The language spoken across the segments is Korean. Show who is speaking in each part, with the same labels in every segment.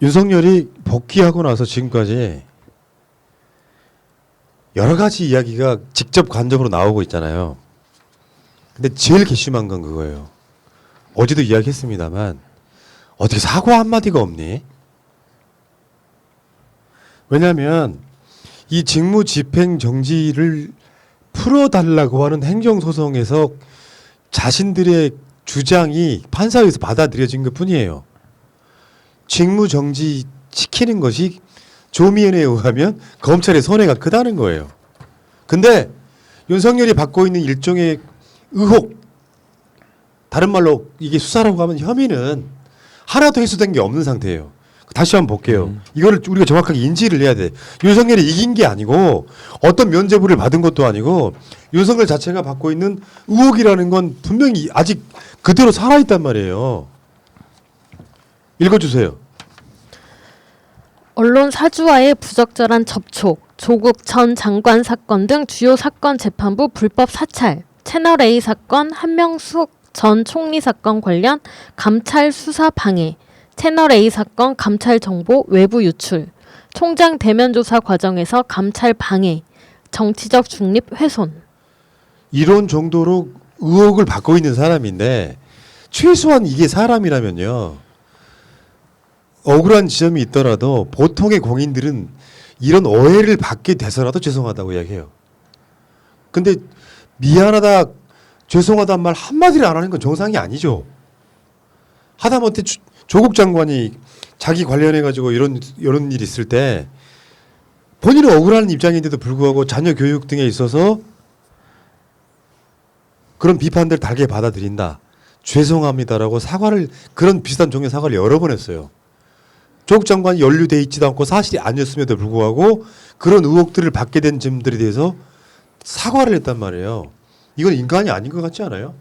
Speaker 1: 윤석열이 복귀하고 나서 지금까지 여러 가지 이야기가 직접 간접으로 나오고 있잖아요. 근데 제일 괘씸한 건 그거예요. 어제도 이야기했습니다만 어떻게 사과 한마디가 없니? 왜냐하면 이 직무집행정지를 풀어달라고 하는 행정소송에서 자신들의 주장이 판사에서 받아들여진 것 뿐이에요. 직무정지 시키는 것이 조미연에 의하면 검찰의 손해가 크다는 거예요. 근데 윤석열이 받고 있는 일종의 의혹, 다른 말로 이게 수사라고 하면 혐의는 하나도 해소된 게 없는 상태예요. 다시 한번 볼게요. 이거를 우리가 정확하게 인지를 해야 돼. 윤석열이 이긴 게 아니고 어떤 면죄부를 받은 것도 아니고 윤석열 자체가 받고 있는 의혹이라는 건 분명히 아직 그대로 살아있단 말이에요. 읽어주세요.
Speaker 2: 언론 사주와의 부적절한 접촉, 조국 전 장관 사건 등 주요 사건 재판부 불법 사찰, 채널A 사건, 한명숙 전 총리 사건 관련 감찰 수사 방해, 채널A 사건 감찰 정보 외부 유출, 총장 대면 조사 과정에서 감찰 방해, 정치적 중립 훼손.
Speaker 1: 이런 정도로 의혹을 받고 있는 사람인데 최소한 이게 사람이라면요. 억울한 지점이 있더라도 보통의 공인들은 이런 오해를 받게 돼서라도 죄송하다고 이야기해요. 근데 미안하다, 죄송하다는 말 한마디를 안 하는 건 정상이 아니죠. 하다못해 조국 장관이 자기 관련해가지고 이런 일이 있을 때 본인은 억울한 입장인데도 불구하고 자녀 교육 등에 있어서 그런 비판들을 달게 받아들인다. 죄송합니다라고 사과를, 그런 비슷한 종류의 사과를 여러 번 했어요. 조국 장관이 연루돼 있지도 않고 사실이 아니었음에도 불구하고 그런 의혹들을 받게 된 점들에 대해서 사과를 했단 말이에요. 이건 인간이 아닌 것 같지 않아요?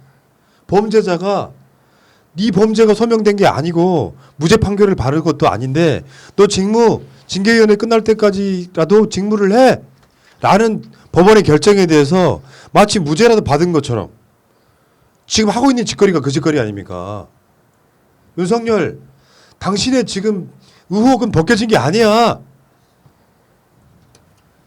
Speaker 1: 범죄자가 네 범죄가 소명된 게 아니고 무죄 판결을 받을 것도 아닌데 너 징계위원회 끝날 때까지라도 직무를 해 라는 법원의 결정에 대해서 마치 무죄라도 받은 것처럼 지금 하고 있는 짓거리가 그 짓거리 아닙니까? 윤석열, 당신의 지금 의혹은 벗겨진 게 아니야.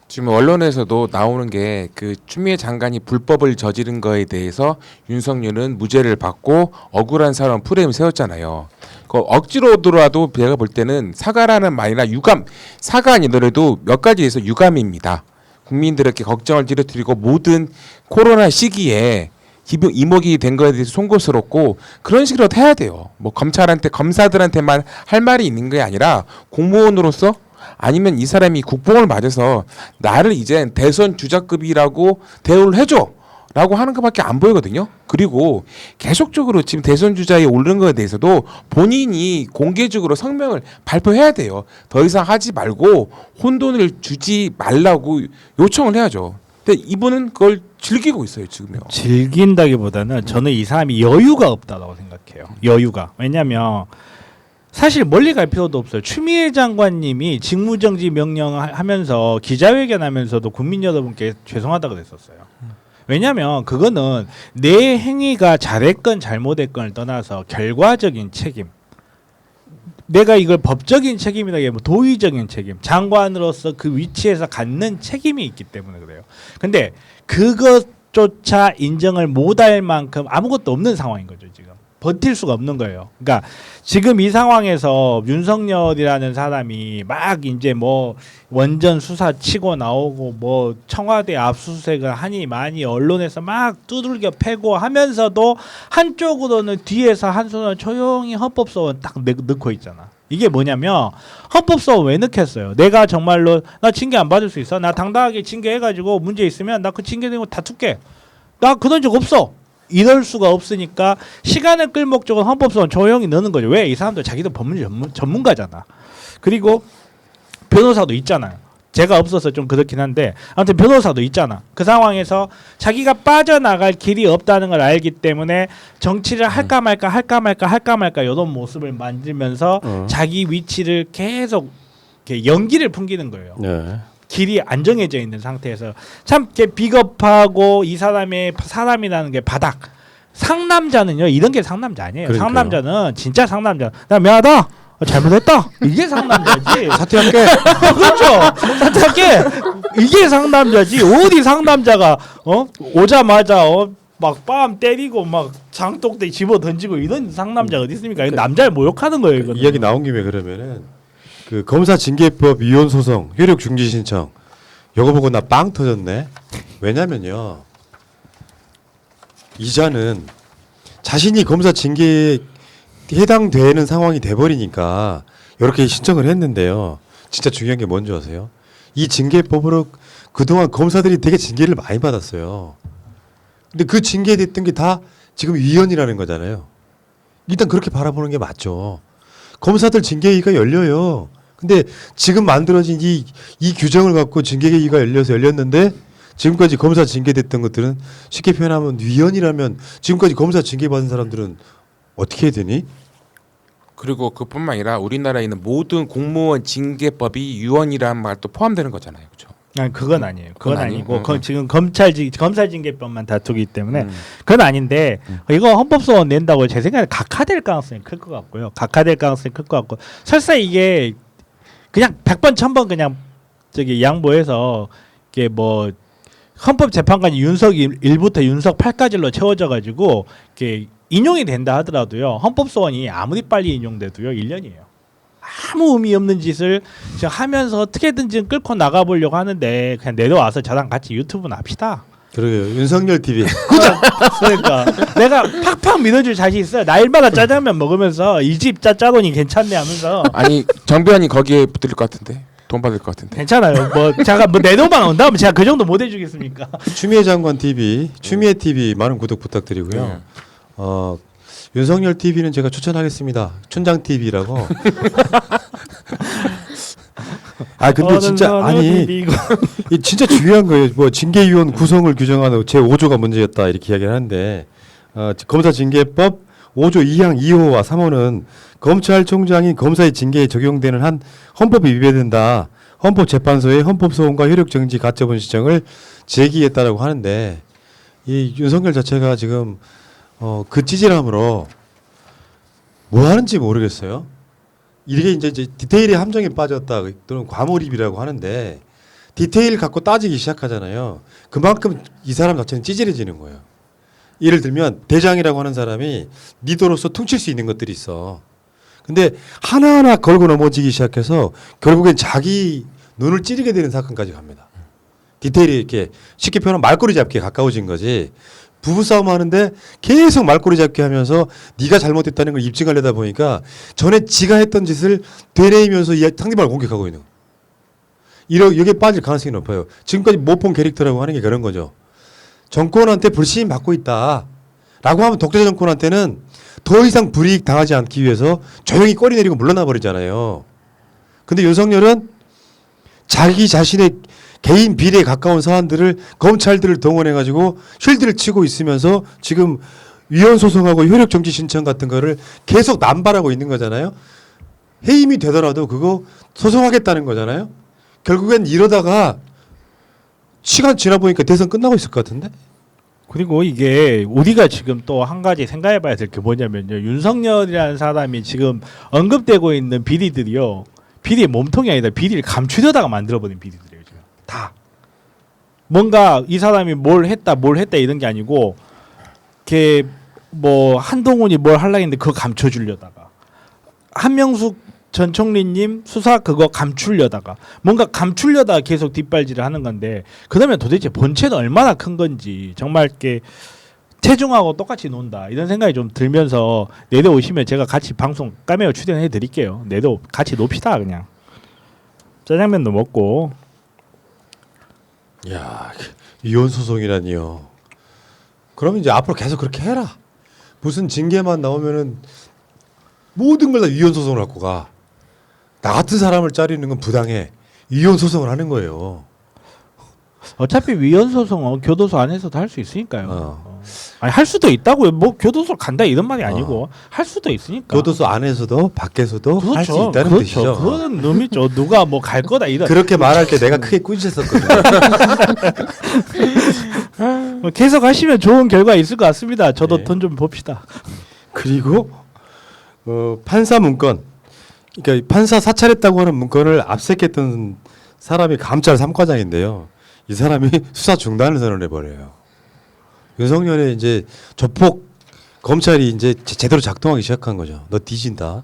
Speaker 3: 지금 언론에서도 나오는 게 그 추미애 장관이 불법을 저지른 거에 대해서 윤석열은 무죄를 받고 억울한 사람 프레임 세웠잖아요. 그 억지로라도 제가 볼 때는 사과라는 말이나 유감, 사과 아니더라도 몇 가지에서 유감입니다. 국민들에게 걱정을 드리고 모든 코로나 시기에 이목이 된 거에 대해서 송구스럽고 그런 식으로 해야 돼요. 뭐 검사들한테만 할 말이 있는 게 아니라 공무원으로서 아니면 이 사람이 국뽕을 맞아서 나를 이제 대선 주자급이라고 대우를 해줘 라고 하는 것밖에 안 보이거든요. 그리고 계속적으로 지금 대선 주자에 오르는 거에 대해서도 본인이 공개적으로 성명을 발표해야 돼요. 더 이상 하지 말고 혼돈을 주지 말라고 요청을 해야죠. 근데 이분은 그걸 즐기고 있어요, 지금요.
Speaker 4: 즐긴다기보다는 저는 이 사람이 여유가 없다고 생각해요. 여유가. 왜냐하면 사실 멀리 갈 필요도 없어요. 추미애 장관님이 직무정지 명령을 하면서 기자회견하면서도 국민 여러분께 죄송하다고 그랬었어요. 왜냐하면 그거는 내 행위가 잘했건 잘못했건을 떠나서 결과적인 책임. 내가 이걸 법적인 책임이라기보다 도의적인 책임, 장관으로서 그 위치에서 갖는 책임이 있기 때문에 그래요. 근데 그것조차 인정을 못할 만큼 아무것도 없는 상황인 거죠, 지금. 버틸 수가 없는 거예요. 그러니까 지금 이 상황에서 윤석열이라는 사람이 막 이제 뭐 원전 수사 치고 나오고 뭐 청와대 압수수색을 하니 많이 언론에서 막 두들겨 패고 하면서도 한쪽으로는 뒤에서 한 손을 조용히 헌법소원 딱 넣고 있잖아. 이게 뭐냐면 헌법소원 왜 넣겠어요? 내가 정말로 나 징계 안 받을 수 있어? 나 당당하게 징계해가지고 문제 있으면 나 그 징계되는 거 다툴게. 나 그런 적 없어. 이럴 수가 없으니까 시간을 끌 목적은 헌법소원 조용히 넣는 거죠. 왜? 이 사람들 자기도 법률 전문가잖아. 그리고 변호사도 있잖아요. 제가 없어서 좀 그렇긴 한데 아무튼 변호사도 있잖아. 그 상황에서 자기가 빠져나갈 길이 없다는 걸 알기 때문에 정치를 할까 말까 이런 모습을 만들면서 자기 위치를 계속 이렇게 연기를 풍기는 거예요.
Speaker 1: 네.
Speaker 4: 길이 안 정해져 있는 상태에서 참 비겁하고 이 사람이라는 게 바닥. 상남자는요 이런 게 상남자 아니에요.
Speaker 1: 그러니까요.
Speaker 4: 상남자는 진짜 상남자. 나 미안하다. 잘못했다. 이게 상남자지.
Speaker 1: 사퇴할게.
Speaker 4: 그렇죠. 사퇴할게. 이게 상남자지. 어디 상남자가 오자마자 막 빰 때리고 막 장독대 집어 던지고 이런 상남자 어디 있습니까? 이거 남자를 모욕하는 거예요. 이거는.
Speaker 1: 이야기 나온 김에 그러면은 그 검사 징계법 위헌 소송 효력 중지 신청 요거 보고 나 빵 터졌네. 왜냐면요. 이자는 자신이 검사 징계에 해당되는 상황이 돼버리니까 이렇게 신청을 했는데요. 진짜 중요한 게 뭔지 아세요? 이 징계법으로 그동안 검사들이 되게 징계를 많이 받았어요. 근데 그 징계됐던 게 다 지금 위헌이라는 거잖아요. 일단 그렇게 바라보는 게 맞죠. 검사들 징계위가 열려요. 근데 지금 만들어진 이 규정을 갖고 징계위가 열렸는데 지금까지 검사 징계됐던 것들은 쉽게 표현하면 위헌이라면 지금까지 검사 징계받은 사람들은 어떻게 해야 되니?
Speaker 3: 그리고 그뿐만 아니라 우리나라에 있는 모든 공무원 징계법이 유언이라는 말도 포함되는 거잖아요. 그렇죠?
Speaker 4: 아니 그건 아니에요. 그건
Speaker 3: 그건
Speaker 4: 아니고
Speaker 3: 아니에요?
Speaker 4: 지금 검찰징계법만 다투기 때문에 그건 아닌데 이거 헌법소원 낸다고 제 생각에 각하될 가능성이 클 것 같고요. 각하될 가능성이 클 것 같고 설사 이게 그냥 100번 1000번 그냥 저기 양보해서 이게 뭐 헌법재판관이 윤석 1부터 윤석 8까지로 채워져 가지고 이게 인용이 된다 하더라도요. 헌법소원이 아무리 빨리 인용돼도요. 1년이에요. 아무 의미 없는 짓을 지금 하면서 어떻게든지 끌고 나가보려고 하는데 그냥 내려와서 저랑 같이 유튜브나 합시다.
Speaker 1: 그러게요. 윤석열 TV.
Speaker 4: 그러니까 내가 팍팍 믿어줄 자신 있어요. 날마다 짜장면 먹으면서 이 집 짜짜돈이 괜찮네 하면서
Speaker 3: 아니 정비원이 거기에 붙을 것 같은데 돈 받을 것 같은데.
Speaker 4: 괜찮아요. 뭐 제가 뭐 내 돈만 온다면 제가 그 정도 못 해주겠습니까?
Speaker 1: 추미애 장관 TV, 추미애 TV 많은 구독 부탁드리고요. 윤석열 TV는 제가 추천하겠습니다. 춘장 TV라고. 아 근데 진짜 아니 이 진짜 중요한 거예요. 뭐 징계위원 구성을 규정하는 제 5조가 문제였다 이렇게 이야기를 하는데 검사징계법 5조 2항 2호와 3호는 검찰총장이 검사의 징계에 적용되는 한 헌법이 위배된다. 헌법재판소의 헌법소원과 효력정지 가처분 신청을 제기했다라고 하는데 이 윤석열 자체가 지금 그 찌질함으로 뭐 하는지 모르겠어요. 이게 이제 디테일의 함정에 빠졌다 또는 과몰입이라고 하는데 디테일 갖고 따지기 시작하잖아요. 그만큼 이 사람 자체는 찌질해지는 거예요. 예를 들면 대장이라고 하는 사람이 리더로서 퉁칠 수 있는 것들이 있어. 근데 하나하나 걸고 넘어지기 시작해서 결국엔 자기 눈을 찌르게 되는 사건까지 갑니다. 디테일이 이렇게 쉽게 표현하면 말꼬리 잡기에 가까워진 거지. 부부싸움 하는데 계속 말꼬리 잡기 하면서 네가 잘못했다는 걸 입증하려다 보니까 전에 지가 했던 짓을 되뇌이면서 상대방을 공격하고 있는 거예요. 여기에 빠질 가능성이 높아요. 지금까지 못 본 캐릭터라고 하는 게 그런 거죠. 정권한테 불신임 받고 있다 라고 하면 독재 정권한테는 더 이상 불이익 당하지 않기 위해서 조용히 꼬리 내리고 물러나 버리잖아요. 근데 윤석열은 자기 자신의 개인 비리에 가까운 사안들을 검찰들을 동원해가지고 쉴드를 치고 있으면서 지금 위헌 소송하고 효력 정지 신청 같은 거를 계속 남발하고 있는 거잖아요. 해임이 되더라도 그거 소송하겠다는 거잖아요. 결국엔 이러다가 시간 지나 보니까 대선 끝나고 있을 것 같은데.
Speaker 4: 그리고 이게 우리가 지금 또 한 가지 생각해봐야 될 게 뭐냐면요. 윤석열이라는 사람이 지금 언급되고 있는 비리들이요. 비리의 몸통이 아니다. 비리를 감추려다가 만들어버린 비리들이에요. 지금 다. 뭔가 이 사람이 뭘 했다 이런 게 아니고 걔 뭐 한동훈이 뭘 하려고 했는데 그거 감춰주려다가 한명숙 전 총리님 수사 그거 감추려다가 뭔가 감추려다가 계속 뒷발질을 하는 건데 그러면 도대체 본체는 얼마나 큰 건지 정말 이렇게 태중하고 똑같이 논다 이런 생각이 좀 들면서 내려오시면 제가 같이 방송 카메오 출연해 드릴게요. 내려 같이 놉시다 그냥. 짜장면도 먹고.
Speaker 1: 야, 위헌 소송이라니요. 그러면 이제 앞으로 계속 그렇게 해라. 무슨 징계만 나오면은 모든 걸 다 위헌 소송을 갖고 가. 나 같은 사람을 자르는 건 부당해. 위헌 소송을 하는 거예요.
Speaker 4: 어차피 위헌 소송은 교도소 안에서도 할 수 있으니까요. 아니 할 수도 있다고요. 뭐 교도소 간다 이런 말이 아니고 할 수도 있으니까.
Speaker 1: 교도소 안에서도 밖에서도 할 수
Speaker 4: 그렇죠.
Speaker 1: 있다는
Speaker 4: 그렇죠.
Speaker 1: 뜻이죠.
Speaker 4: 그런 의미죠. 누가 뭐 갈 거다 이런.
Speaker 1: 그렇게 말할 때 내가 크게 꾸짖었거든요.
Speaker 4: 계속 하시면 좋은 결과 있을 것 같습니다. 저도
Speaker 1: 네.
Speaker 4: 돈 좀 봅시다.
Speaker 1: 그리고 판사 문건 그러니까 판사 사찰했다고 하는 문건을 압색했던 사람이 감찰 3과장인데요. 이 사람이 수사 중단을 선언해 버려요. 윤석열의 이제 조폭 검찰이 이제 제대로 작동하기 시작한 거죠. 너 뒤진다.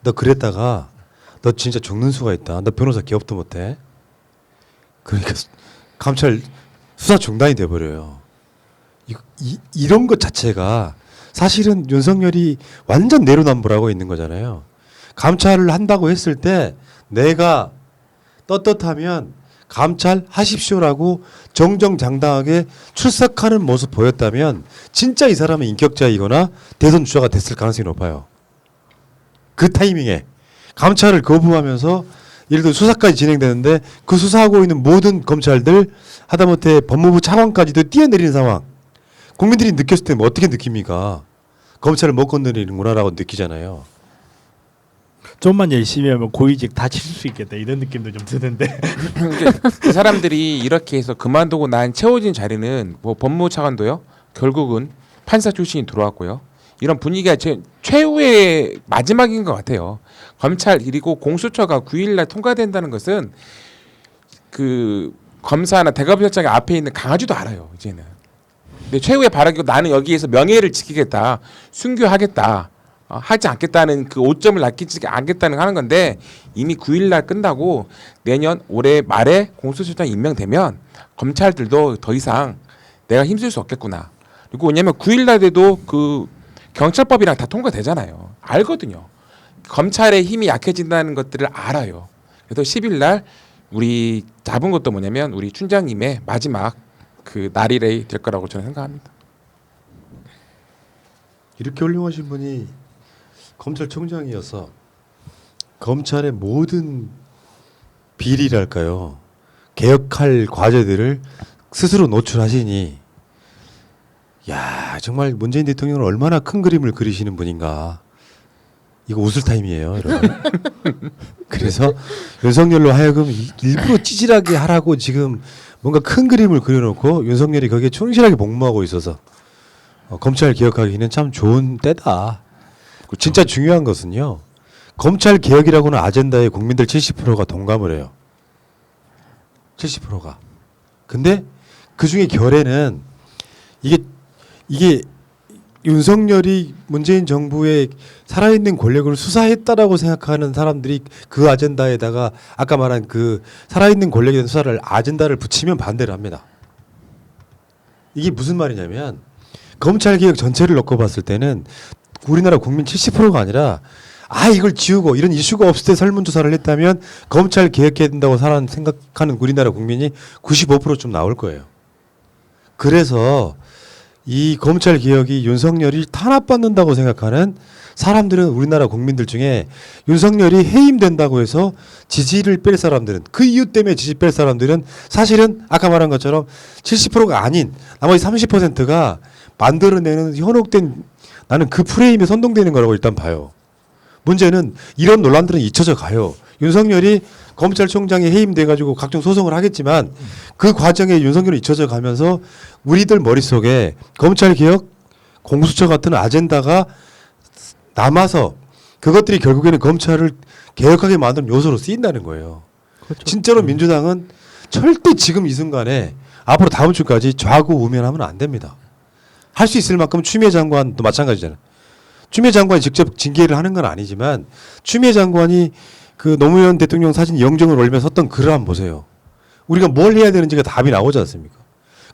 Speaker 1: 너 그랬다가 너 진짜 죽는 수가 있다. 너 변호사 기업도 못해. 그러니까 감찰 수사 중단이 돼 버려요. 이런 것 자체가 사실은 윤석열이 완전 내로남불하고 있는 거잖아요. 감찰을 한다고 했을 때 내가 떳떳하면 감찰하십시오라고 정정당당하게 출석하는 모습 보였다면 진짜 이 사람은 인격자이거나 대선 주자가 됐을 가능성이 높아요. 그 타이밍에 감찰을 거부하면서 예를 들어 수사까지 진행되는데 그 수사하고 있는 모든 검찰들 하다못해 법무부 차관까지도 뛰어내리는 상황. 국민들이 느꼈을 때 뭐 어떻게 느낍니까? 검찰을 못 건드리는구나라고 느끼잖아요.
Speaker 4: 좀만 열심히 하면 고위직 다 칠 수 있겠다 이런 느낌도 좀 드는데.
Speaker 3: 그 사람들이 이렇게 해서 그만두고 난 채워진 자리는 뭐 법무차관도요. 결국은 판사 출신이 들어왔고요. 이런 분위기가 최후의 마지막인 것 같아요. 검찰 그리고 공수처가 9일날 통과된다는 것은 그 검사나 대검찰청 앞에 있는 강아지도 알아요. 이제는. 근데 최후의 발악이고 나는 여기에서 명예를 지키겠다, 순교하겠다. 하지 않겠다는 그 오점을 남기지 않겠다는 하는 건데 이미 9일날 끝나고 내년 올해 말에 공수처장 임명되면 검찰들도 더 이상 내가 힘쓸 수 없겠구나. 그리고 왜냐면 9일날 돼도 그 경찰법이랑 다 통과되잖아요. 알거든요. 검찰의 힘이 약해진다는 것들을 알아요. 그래서 10일날 우리 잡은 것도 뭐냐면 우리 춘장님의 마지막 그 날이 될 거라고 저는 생각합니다.
Speaker 1: 이렇게 훌륭하신 분이 검찰총장이어서 검찰의 모든 비리랄까요, 개혁할 과제들을 스스로 노출하시니, 야 정말 문재인 대통령은 얼마나 큰 그림을 그리시는 분인가. 이거 웃을 타임이에요, 여러분. 그래서 윤석열로 하여금 일부러 찌질하게 하라고 지금 뭔가 큰 그림을 그려놓고 윤석열이 거기에 충실하게 복무하고 있어서 검찰 개혁하기는 참 좋은 때다.
Speaker 3: 그쵸.
Speaker 1: 진짜 중요한 것은요, 검찰 개혁이라고는 아젠다에 국민들 70%가 동감을 해요. 70%가. 근데 그 중에 결에는 이게 윤석열이 문재인 정부의 살아있는 권력을 수사했다라고 생각하는 사람들이 그 아젠다에다가 아까 말한 그 살아있는 권력에 대한 수사를 아젠다를 붙이면 반대를 합니다. 이게 무슨 말이냐면 검찰 개혁 전체를 놓고 봤을 때는 우리나라 국민 70%가 아니라 이걸 지우고 이런 이슈가 없을 때 설문조사를 했다면 검찰 개혁해야 된다고 생각하는 우리나라 국민이 95%좀 나올 거예요. 그래서 이 검찰 개혁이 윤석열이 탄압받는다고 생각하는 사람들은 우리나라 국민들 중에 윤석열이 해임된다고 해서 지지를 뺄 사람들은, 그 이유 때문에 지지 뺄 사람들은 사실은 아까 말한 것처럼 70%가 아닌 나머지 30%가 만들어내는 현혹된, 나는 그 프레임에 선동되는 거라고 일단 봐요. 문제는 이런 논란들은 잊혀져 가요. 윤석열이 검찰총장이 해임돼가지고 각종 소송을 하겠지만 그 과정에 윤석열이 잊혀져 가면서 우리들 머릿속에 검찰개혁, 공수처 같은 아젠다가 남아서 그것들이 결국에는 검찰을 개혁하게 만드는 요소로 쓰인다는 거예요.
Speaker 4: 그렇죠.
Speaker 1: 진짜로 민주당은 절대 지금 이 순간에 앞으로 다음 주까지 좌고우면하면 안 됩니다. 할 수 있을 만큼 추미애 장관도 마찬가지잖아요. 추미애 장관이 직접 징계를 하는 건 아니지만 추미애 장관이 그 노무현 대통령 사진 영정을 올리면서 썼던 글을 한번 보세요. 우리가 뭘 해야 되는지가 답이 나오지 않습니까?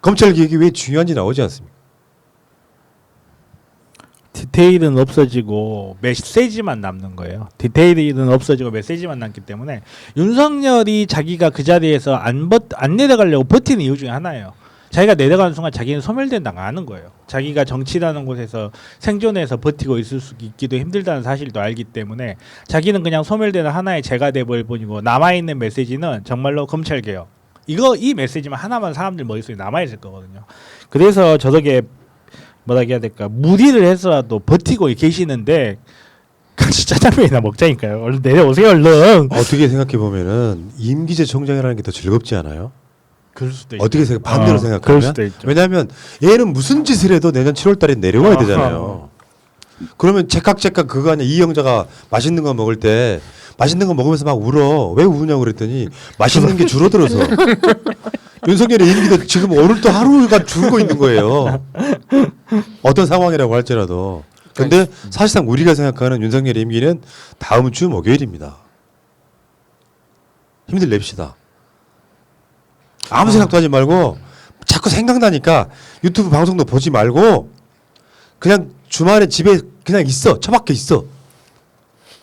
Speaker 1: 검찰 개혁이 왜 중요한지 나오지 않습니까?
Speaker 4: 디테일은 없어지고 메시지만 남는 거예요. 디테일은 없어지고 메시지만 남기 때문에 윤석열이 자기가 그 자리에서 안 내려가려고 버티는 이유 중에 하나예요. 자기가 내려가는 순간 자기는 소멸된다는 걸 아는 거예요. 자기가 정치라는 곳에서 생존해서 버티고 있을 수 있기도 힘들다는 사실도 알기 때문에 자기는 그냥 소멸되는 하나의 재가 돼버릴 뿐이고 남아있는 메시지는 정말로 검찰개혁. 이 메시지만 하나만 사람들 머릿속에 남아있을 거거든요. 그래서 저렇게 뭐라 해야 될까, 무리를 해서라도 버티고 계시는데 같이 짜장면이나 먹자니까요. 얼른 내려오세요, 얼른.
Speaker 1: 어떻게 생각해 보면은 임기제 총장이라는 게 더 즐겁지 않아요?
Speaker 4: 그럴 수도 있죠.
Speaker 1: 어떻게 반대로
Speaker 4: 그럴
Speaker 1: 생각하면?
Speaker 4: 수도 있죠.
Speaker 1: 왜냐하면 얘는 무슨 짓을 해도 내년 7월 달에 내려와야 되잖아요. 그러면 제깍제깍 그거 아니야. 이영자가 맛있는 거 먹을 때 맛있는 거 먹으면서 막 울어. 왜 우냐고 그랬더니 맛있는 게 줄어들어서. 윤석열의 임기도 지금 오늘 또 하루가 줄고 있는 거예요. 어떤 상황이라고 할지라도. 근데 사실상 우리가 생각하는 윤석열의 임기는 다음 주 목요일입니다. 힘들 냅시다. 아무 생각도 하지 말고 자꾸 생각나니까 유튜브 방송도 보지 말고 그냥 주말에 집에 그냥 있어. 처박혀 있어.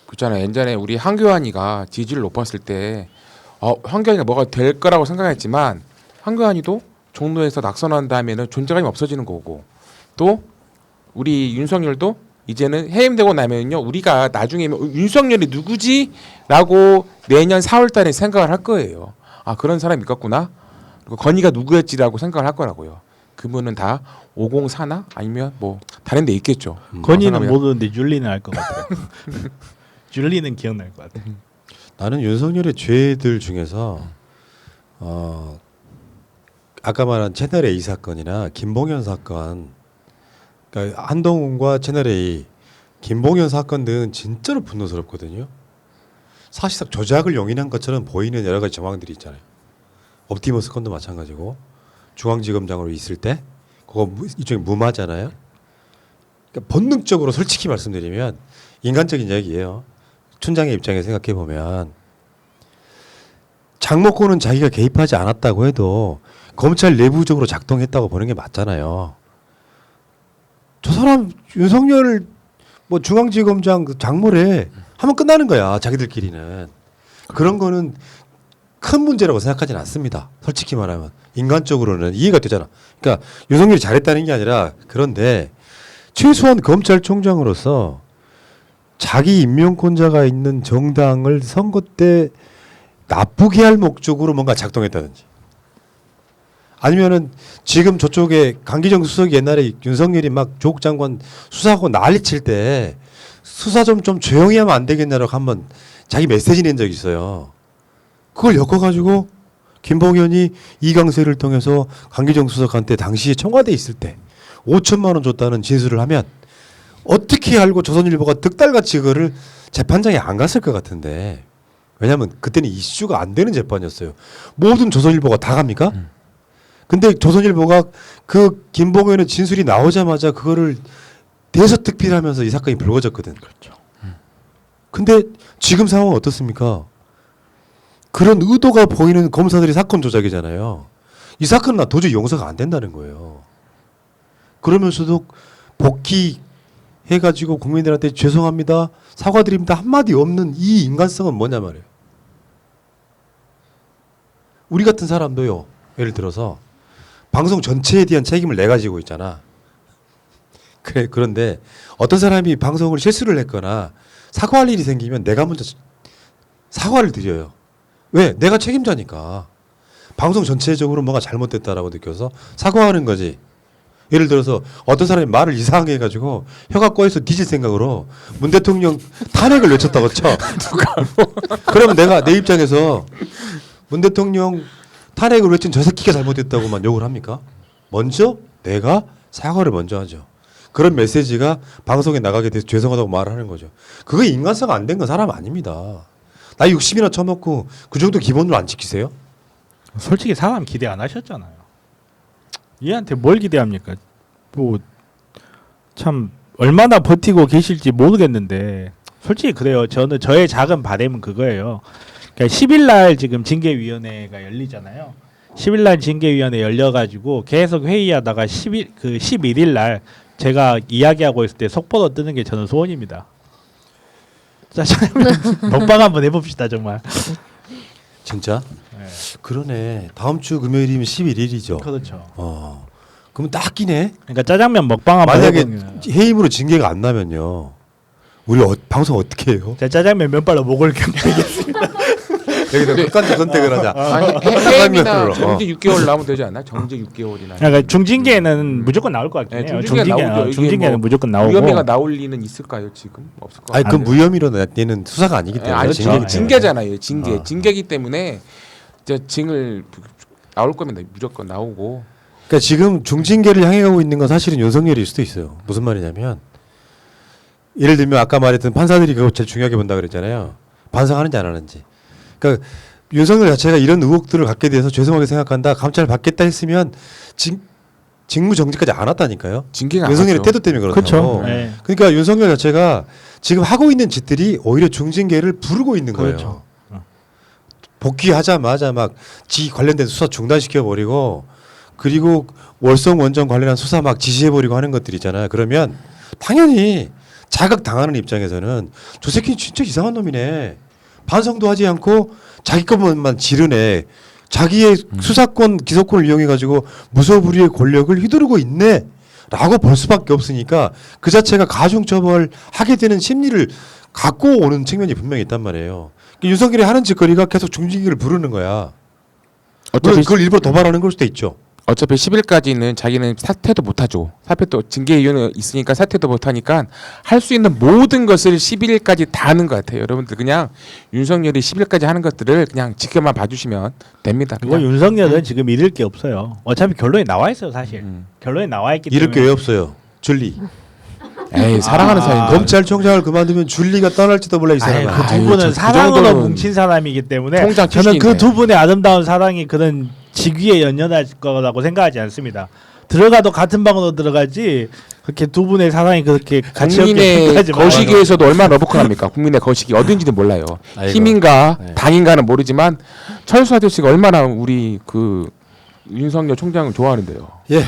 Speaker 3: 그렇잖아요. 예전에 우리 황교안이가 지지를 높았을 때 황교안이가 뭐가 될 거라고 생각했지만 황교안이도 종로에서 낙선한 다음에는 존재감이 없어지는 거고 또 우리 윤석열도 이제는 해임되고 나면요 우리가 나중에 윤석열이 누구지라고 내년 4월달에 생각을 할 거예요. 아 그런 사람이 있겠구나. 그리고 건의가 누구였지라고 생각을 할 거라고요. 그분은 다 504나 아니면 뭐 다른 데 있겠죠.
Speaker 4: 건이는 모르는데 줄리는 알 것 같아요. 줄리는 기억날 것 같아요.
Speaker 1: 나는 윤석열의 죄들 중에서 아까 말한 채널 A 사건이나 김봉현 사건, 그러니까 한동훈과 채널 A, 김봉현 사건 등은 진짜로 분노스럽거든요. 사실상 조작을 용인한 것처럼 보이는 여러 가지 정황들이 있잖아요. 옵티머스 건도 마찬가지고 중앙지검장으로 있을 때 그거 일종의 무마잖아요. 그러니까 본능적으로 솔직히 말씀드리면 인간적인 얘기예요. 춘장의 입장에 생각해 보면 장모권은 자기가 개입하지 않았다고 해도 검찰 내부적으로 작동했다고 보는 게 맞잖아요. 저 사람 윤석열 뭐 중앙지검장 장모래 하면 끝나는 거야. 자기들끼리는. 그런 거는 큰 문제라고 생각하지는 않습니다. 솔직히 말하면 인간적으로는 이해가 되잖아. 그러니까 윤석열이 잘했다는 게 아니라 그런데 최소한 검찰총장으로서 자기 임명권자가 있는 정당을 선거 때 나쁘게 할 목적으로 뭔가 작동했다든지 아니면은 지금 저쪽에 강기정 수석이 옛날에 윤석열이 막 조국 장관 수사하고 난리칠 때 수사 좀 조용히 하면 안 되겠냐라고 한번 자기 메시지 낸 적이 있어요. 그걸 엮어가지고 김봉현이 이강세를 통해서 강기정 수석한테 당시에 청와대에 있을 때 5천만 원 줬다는 진술을 하면 어떻게 알고 조선일보가 득달같이 그거를 재판장에 안 갔을 것 같은데 왜냐하면 그때는 이슈가 안 되는 재판이었어요. 모든 조선일보가 다 갑니까? 근데 조선일보가 그 김봉현의 진술이 나오자마자 그거를 대서특필하면서 이 사건이 불거졌거든.
Speaker 3: 그렇죠.
Speaker 1: 근데 지금 상황은 어떻습니까? 그런 의도가 보이는 검사들이 사건 조작이잖아요. 이 사건은 나 도저히 용서가 안 된다는 거예요. 그러면서도 복귀해가지고 국민들한테 죄송합니다, 사과드립니다 한마디 없는 이 인간성은 뭐냐 말이에요. 우리 같은 사람도요. 예를 들어서 방송 전체에 대한 책임을 내가 지고 있잖아. 그런데 어떤 사람이 방송을 실수를 했거나 사과할 일이 생기면 내가 먼저 사과를 드려요. 왜? 내가 책임자니까. 방송 전체적으로 뭔가 잘못됐다라고 느껴서 사과하는 거지. 예를 들어서 어떤 사람이 말을 이상하게 해가지고 혀가 꼬여서 뒤질 생각으로 문 대통령 탄핵을 외쳤다고 쳐. 그러면 내가 내 입장에서 문 대통령 탄핵을 외친 저 새끼가 잘못됐다고만 욕을 합니까? 먼저 내가 사과를 먼저 하죠. 그런 메시지가 방송에 나가게 돼서 죄송하다고 말을 하는 거죠. 그거 인간성 안 된 건 사람 아닙니다. 나이 60이나 처먹고 그 정도 기본으로 안 지키세요?
Speaker 4: 솔직히 사람 기대 안 하셨잖아요. 얘한테 뭘 기대합니까? 뭐 참 얼마나 버티고 계실지 모르겠는데 솔직히 그래요. 저는 저의 작은 바람은 그거예요. 그러니까 10일 날 지금 징계위원회가 열리잖아요. 10일 날 징계위원회 열려가지고 계속 회의하다가 11일 날 제가 이야기하고 있을 때 속보로 뜨는 게 저는 소원입니다. 짜장면 먹방 한번 해봅시다 정말.
Speaker 1: 진짜?
Speaker 4: 네.
Speaker 1: 그러네. 다음 주 금요일이면 11일이죠.
Speaker 4: 그렇죠.
Speaker 1: 그러면 딱 끼네.
Speaker 4: 그러니까 짜장면 먹방 한번
Speaker 1: 만약에
Speaker 4: 해보면
Speaker 1: 해임으로 징계가 안 나면요. 우리 방송 어떻게 해요?
Speaker 4: 제가 짜장면 면발로 목을 경험하겠습니다.
Speaker 1: 여기서 극단적 선택을 하자.
Speaker 3: 아니 해임이나 정지 6개월 나오면 되지 않나? 정지 6개월이나.
Speaker 4: 그러니까 중징계는 무조건 나올 것 같긴
Speaker 3: 네,
Speaker 4: 해요.
Speaker 3: 중징계 나오죠. 이게
Speaker 4: 중징계는
Speaker 3: 뭐
Speaker 4: 무조건 나오고.
Speaker 3: 무혐의가 나올 리는 있을까요 지금? 없을 것
Speaker 1: 아니
Speaker 3: 같아요.
Speaker 1: 그 무혐의로 내는 수사가 아니기 때문에
Speaker 3: 아니
Speaker 1: 징계기 때문에.
Speaker 3: 징계잖아요. 징계기 때문에 이제 징을 나올 거면 무조건 나오고.
Speaker 1: 그러니까 지금 중징계를 향해 가고 있는 건 사실은 윤석열일 수도 있어요. 무슨 말이냐면 예를 들면 아까 말했던 판사들이 그거 제일 중요하게 본다 그랬잖아요. 반성하는지 안 하는지. 그러니까 윤석열 자체가 이런 의혹들을 갖게 돼서 죄송하게 생각한다. 감찰 받겠다 했으면 직무 정지까지 안 왔다니까요.
Speaker 3: 징계가 안
Speaker 1: 윤석열의
Speaker 3: 왔죠.
Speaker 1: 태도 때문에 그렇다고.
Speaker 4: 그렇죠. 네.
Speaker 1: 그러니까 윤석열 자체가 지금 하고 있는 짓들이 오히려 중징계를 부르고 있는 거예요.
Speaker 4: 그렇죠.
Speaker 1: 복귀하자마자 막 지 관련된 수사 중단시켜 버리고 그리고 월성 원전 관련한 수사 막 지시해 버리고 하는 것들 있잖아요. 그러면 당연히 자극 당하는 입장에서는 저 새끼 진짜 이상한 놈이네. 반성도 하지 않고 자기 것만 지르네. 자기의 수사권 기소권을 이용해 가지고 무소불위의 권력을 휘두르고 있네. 라고 볼 수밖에 없으니까 그 자체가 가중처벌 하게 되는 심리를 갖고 오는 측면이 분명히 있단 말이에요. 윤석열이 하는 짓거리가 계속 중징계를 부르는 거야. 물론
Speaker 3: 어차피
Speaker 1: 그걸 일부러 도발하는 걸 수도 있죠.
Speaker 3: 어차피 10일까지는 자기는 사퇴도 못하죠. 사퇴도 징계 이유는 있으니까 사퇴도 못하니까 할 수 있는 모든 것을 11일까지 다 하는 것 같아요. 여러분들 그냥 윤석열이 10일까지 하는 것들을 그냥 지켜만 봐주시면 됩니다.
Speaker 4: 그리고
Speaker 3: 그냥.
Speaker 4: 윤석열은 지금 잃을 게 없어요. 어차피 결론이 나와 있어요, 사실. 결론이 나와 있기 때문에.
Speaker 1: 잃을 게 왜 없어요. 줄리.
Speaker 3: 에이 사랑하는 사이인데.
Speaker 1: 검찰총장을 그만두면 줄리가 떠날지도 몰라 이 사람아.
Speaker 4: 그 두
Speaker 3: 아유,
Speaker 4: 분은
Speaker 3: 그
Speaker 4: 사랑으로
Speaker 3: 정도는
Speaker 4: 뭉친 사람이기 때문에
Speaker 3: 통장
Speaker 4: 저는 그
Speaker 3: 출신인데.
Speaker 4: 두 분의 아름다운 사랑이 그런 직위에 연연할 거라고 생각하지 않습니다. 들어가도 같은 방으로 들어가지 그렇게 두 분의 사랑이 그렇게 같이 없게
Speaker 3: 국민의
Speaker 4: 생각하지 마요.
Speaker 3: 거시기에서도 얼마나 러브합니까? 국민의 거시기 어딘지는 몰라요.
Speaker 1: 아이고.
Speaker 3: 힘인가
Speaker 1: 네.
Speaker 3: 당인가는 모르지만 철수 아저씨가 얼마나 우리 그 윤석열 총장을 좋아하는데요.
Speaker 1: 예.